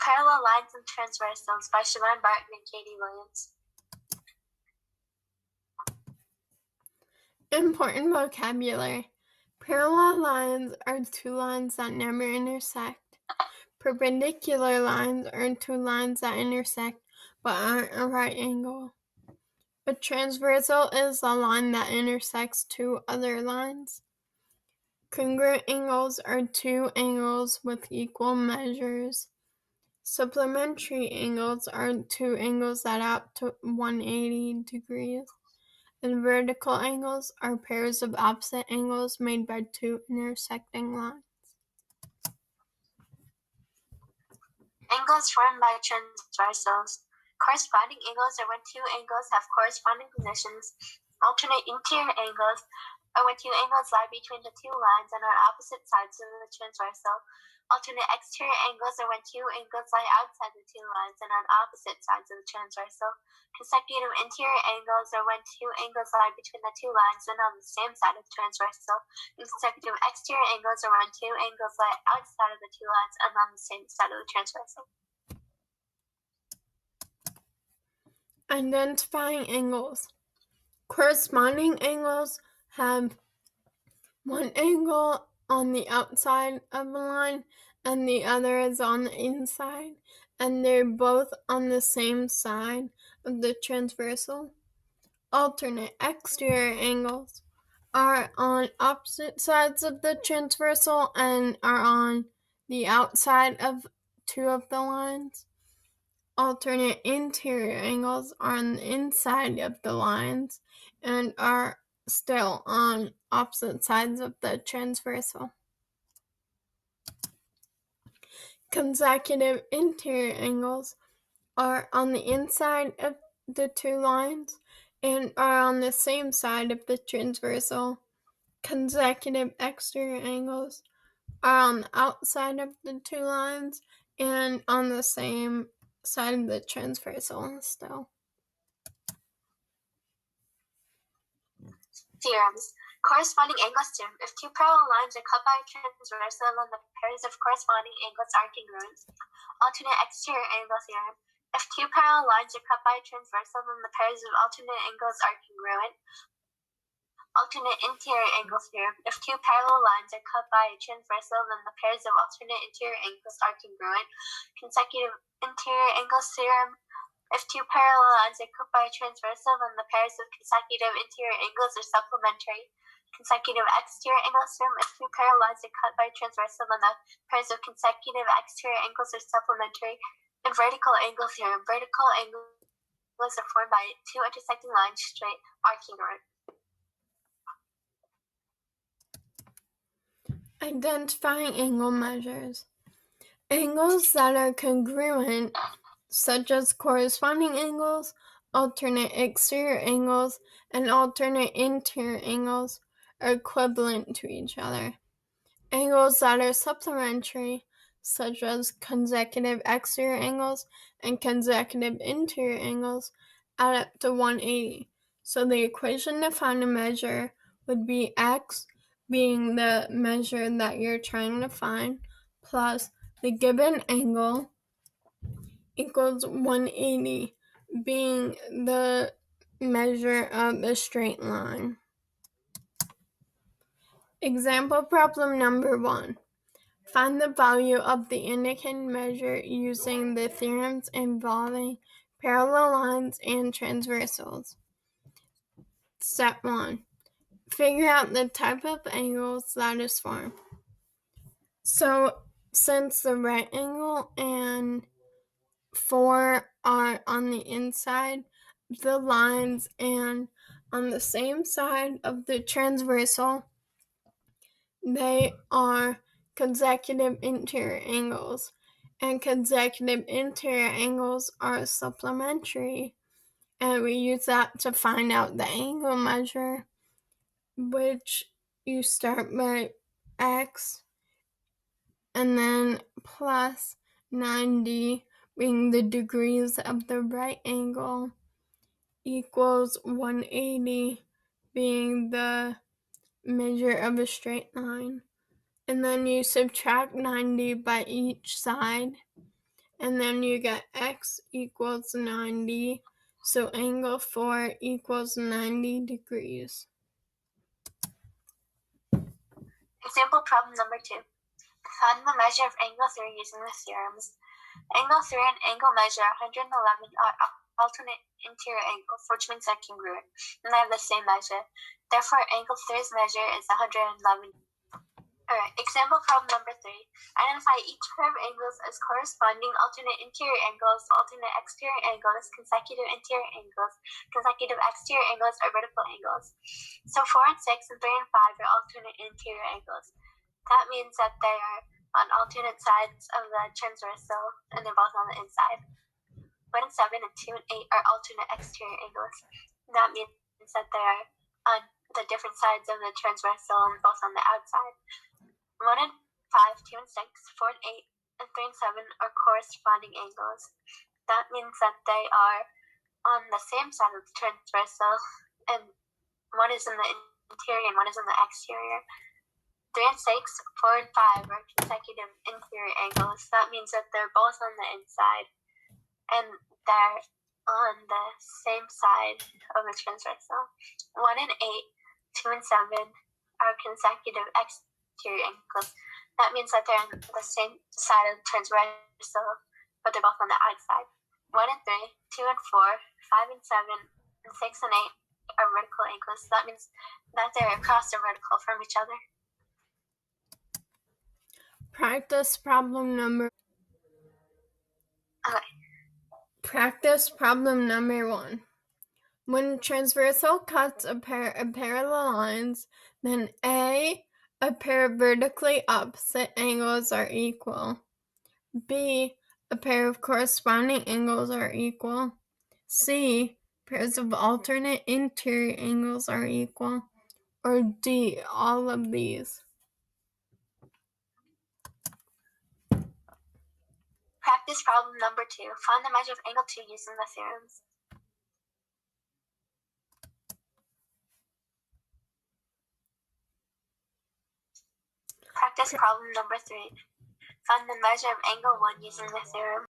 Parallel Lines and Transversals by Siobhan Barton and Katie Williams. Important vocabulary. Parallel lines are two lines that never intersect. Perpendicular lines are two lines that intersect but aren't a right angle. A transversal is a line that intersects two other lines. Congruent angles are two angles with equal measures. Supplementary angles are two angles that add up to 180 degrees. And vertical angles are pairs of opposite angles made by two intersecting lines. Angles formed by transversals. Corresponding angles are when two angles have corresponding positions. Alternate interior angles are when two angles lie between the two lines and are opposite sides of the transversal. Alternate exterior angles are when two angles lie outside the two lines and on opposite sides of the transversal. Consecutive interior angles are when two angles lie between the two lines and on the same side of the transversal. Consecutive exterior angles are when two angles lie outside of the two lines and on the same side of the transversal. Identifying angles. Corresponding angles have one angle on the outside of a line and the other is on the inside, and they're both on the same side of the transversal. Alternate exterior angles are on opposite sides of the transversal and are on the outside of two of the lines. Alternate interior angles are on the inside of the lines and are still on opposite sides of the transversal. Consecutive interior angles are on the inside of the two lines and are on the same side of the transversal. Consecutive exterior angles are on the outside of the two lines and on the same side of the transversal still. Theorems. Corresponding angles theorem. If two parallel lines are cut by a transversal, then the pairs of corresponding angles are congruent. Alternate exterior angle theorem. If two parallel lines are cut by a transversal, then the pairs of alternate angles are congruent. Alternate interior angle theorem. If two parallel lines are cut by a transversal, then the pairs of alternate interior angles are congruent. Consecutive interior angles theorem. If two parallel lines are cut by a transversal, then the pairs of consecutive interior angles are supplementary. Consecutive exterior angles theorem. If two parallel lines are cut by a transversal, then the pairs of consecutive exterior angles are supplementary. And vertical angle theorem. Vertical angles are formed by two intersecting lines straight are congruent. Identifying angle measures. Angles that are congruent, such as corresponding angles, alternate exterior angles, and alternate interior angles, are equivalent to each other. Angles that are supplementary, such as consecutive exterior angles and consecutive interior angles, add up to 180. So the equation to find a measure would be x being the measure that you're trying to find plus the given angle equals 180 being the measure of a straight line. Example problem number 1. Find the value of the indicated measure using the theorems involving parallel lines and transversals. Step 1. Figure out the type of angles that is formed. So, since the right angle and 4 are on the inside of the lines and on the same side of the transversal, they are consecutive interior angles, and consecutive interior angles are supplementary, and we use that to find out the angle measure, which you start by x and then plus 90 being the degrees of the right angle equals 180 being the measure of a straight line. And then you subtract 90 by each side, and then you get x equals 90, so angle 4 equals 90 degrees. Example problem number 2. Find the measure of angle 3 using the theorems. Angle 3 and angle measure 111 are alternate interior angles, which means they're congruent, and they have the same measure. Therefore, angle 3's measure is 111. Alright, example problem number 3. Identify each pair of angles as corresponding alternate interior angles, alternate exterior angles, consecutive interior angles, consecutive exterior angles, or vertical angles. So 4 and 6 and 3 and 5 are alternate interior angles. That means that they are on alternate sides of the transversal, and they're both on the inside. 1 and 7 and 2 and 8 are alternate exterior angles. That means that they are on the different sides of the transversal and both on the outside. 1 and 5, 2 and 6, 4 and 8, and 3 and 7 are corresponding angles. That means that they are on the same side of the transversal, and one is in the interior and one is in the exterior. 3 and 6, 4 and 5 are consecutive interior angles. That means that they're both on the inside, and they're on the same side of the transversal. 1 and 8, 2 and 7 are consecutive exterior angles. That means that they're on the same side of the transversal, but they're both on the outside. 1 and 3, 2 and 4, 5 and 7, and 6 and 8 are vertical angles. That means that they're across or vertical from each other. Practice problem number Okay. Practice problem number 1. When transversal cuts a pair of parallel lines, then A, a pair of vertically opposite angles are equal. B, a pair of corresponding angles are equal. C, pairs of alternate interior angles are equal. Or D, all of these. Practice problem number 2. Find the measure of angle 2 using the theorems. Practice problem number 3. Find the measure of angle 1 using the theorem.